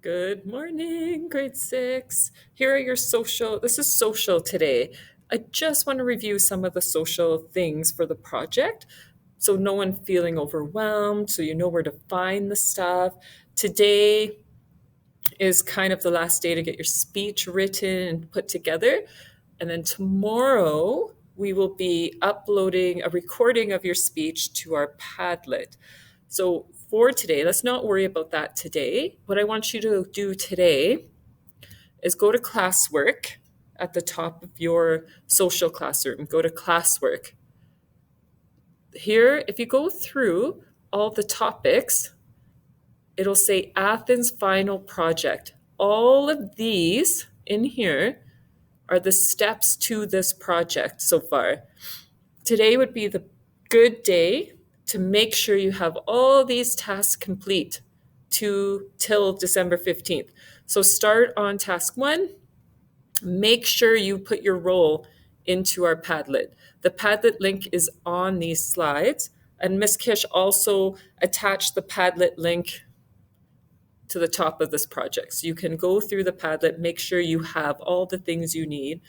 Good morning, grade six. Here are your this is social today. I just want to review some of the social things for the project so no one feeling overwhelmed, so you know where to find the stuff. Today is kind of the last day to get your speech written and put together. And then tomorrow we will be uploading a recording of your speech to our Padlet. So for today, let's not worry about that today. What I want you to do today is go to classwork at the top of your social classroom. Go to classwork. Here, if you go through all the topics, it'll say Athens final project. All of these in here are the steps to this project so far. Today would be the good day to make sure you have all these tasks complete till December 15th. So start on task 1. Make sure you put your role into our Padlet. The Padlet link is on these slides, and Miss Kish also attached the Padlet link to the top of this project. So you can go through the Padlet, make sure you have all the things you need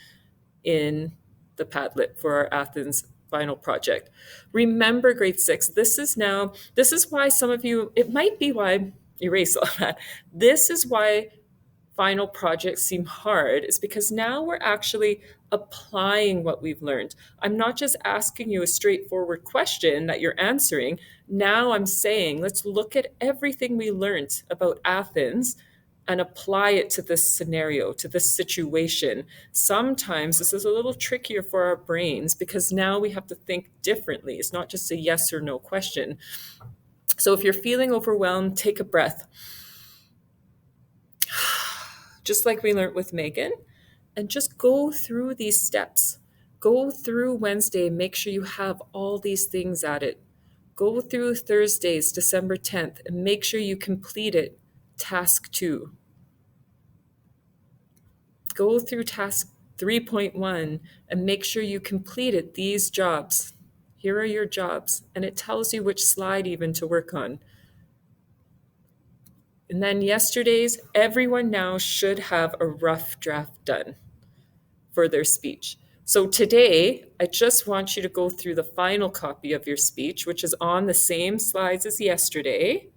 in the Padlet for our Athens final project. Remember, grade 6, this is why some of you, it might be why, erase all that. This is why final projects seem hard, is because now we're actually applying what we've learned. I'm not just asking you a straightforward question that you're answering. Now I'm saying, let's look at everything we learned about Athens and apply it to this scenario, to this situation. Sometimes this is a little trickier for our brains because now we have to think differently. It's not just a yes or no question. So if you're feeling overwhelmed, take a breath. Just like we learned with Megan, and just go through these steps. Go through Wednesday, make sure you have all these things at it. Go through Thursdays, December 10th, and make sure you complete it. Task 2. Go through task 3.1 and make sure you completed these jobs. Here are your jobs, and it tells you which slide even to work on. And then yesterday's, everyone now should have a rough draft done for their speech. So today, I just want you to go through the final copy of your speech, which is on the same slides as yesterday.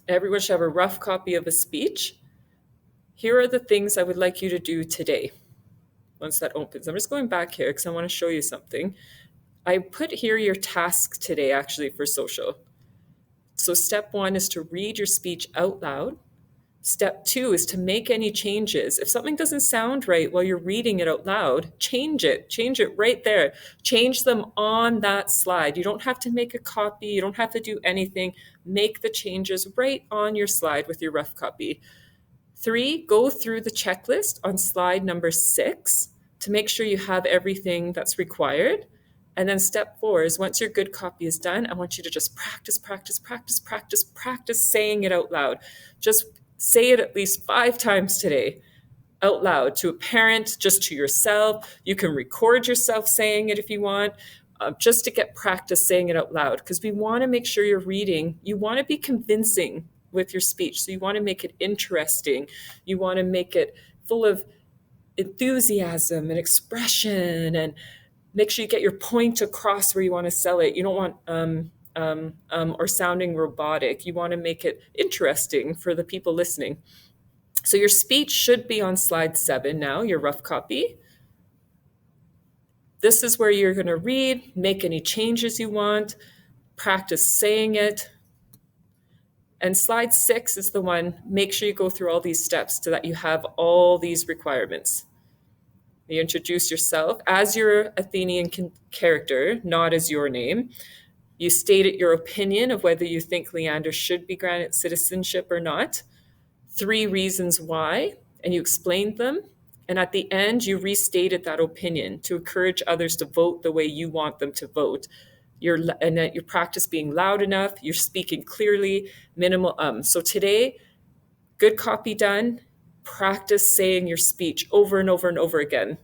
Everyone should have a rough copy of a speech. Here are the things I would like you to do today once that opens. I'm just going back here because I want to show you something. I put here your task today actually for social. So step 1 is to read your speech out loud. Step 2 is to make any changes. If something doesn't sound right while you're reading it out loud, change it. Change it right there. Change them on that slide. You don't have to make a copy. You don't have to do anything. Make the changes right on your slide with your rough copy. 3, go through the checklist on slide number 6 to make sure you have everything that's required. And then step 4 is once your good copy is done, I want you to just practice saying it out loud. Just say it at least 5 times today out loud to a parent, just to yourself. You can record yourself saying it if you want, just to get practice saying it out loud, because we want to make sure you're reading. You want to be convincing with your speech. So you want to make it interesting. You want to make it full of enthusiasm and expression, and make sure you get your point across where you want to sell it. You don't want or sounding robotic. You want to make it interesting for the people listening. So your speech should be on slide 7 now, your rough copy. This is where you're going to read, make any changes you want, practice saying it. And slide 6 is the one, make sure you go through all these steps so that you have all these requirements. You introduce yourself as your Athenian character, not as your name. You stated your opinion of whether you think Leander should be granted citizenship or not. 3 reasons why, and you explained them. And at the end, you restated that opinion to encourage others to vote the way you want them to vote. And that you practice being loud enough, you're speaking clearly, minimal So today, good copy done. Practice saying your speech over and over and over again.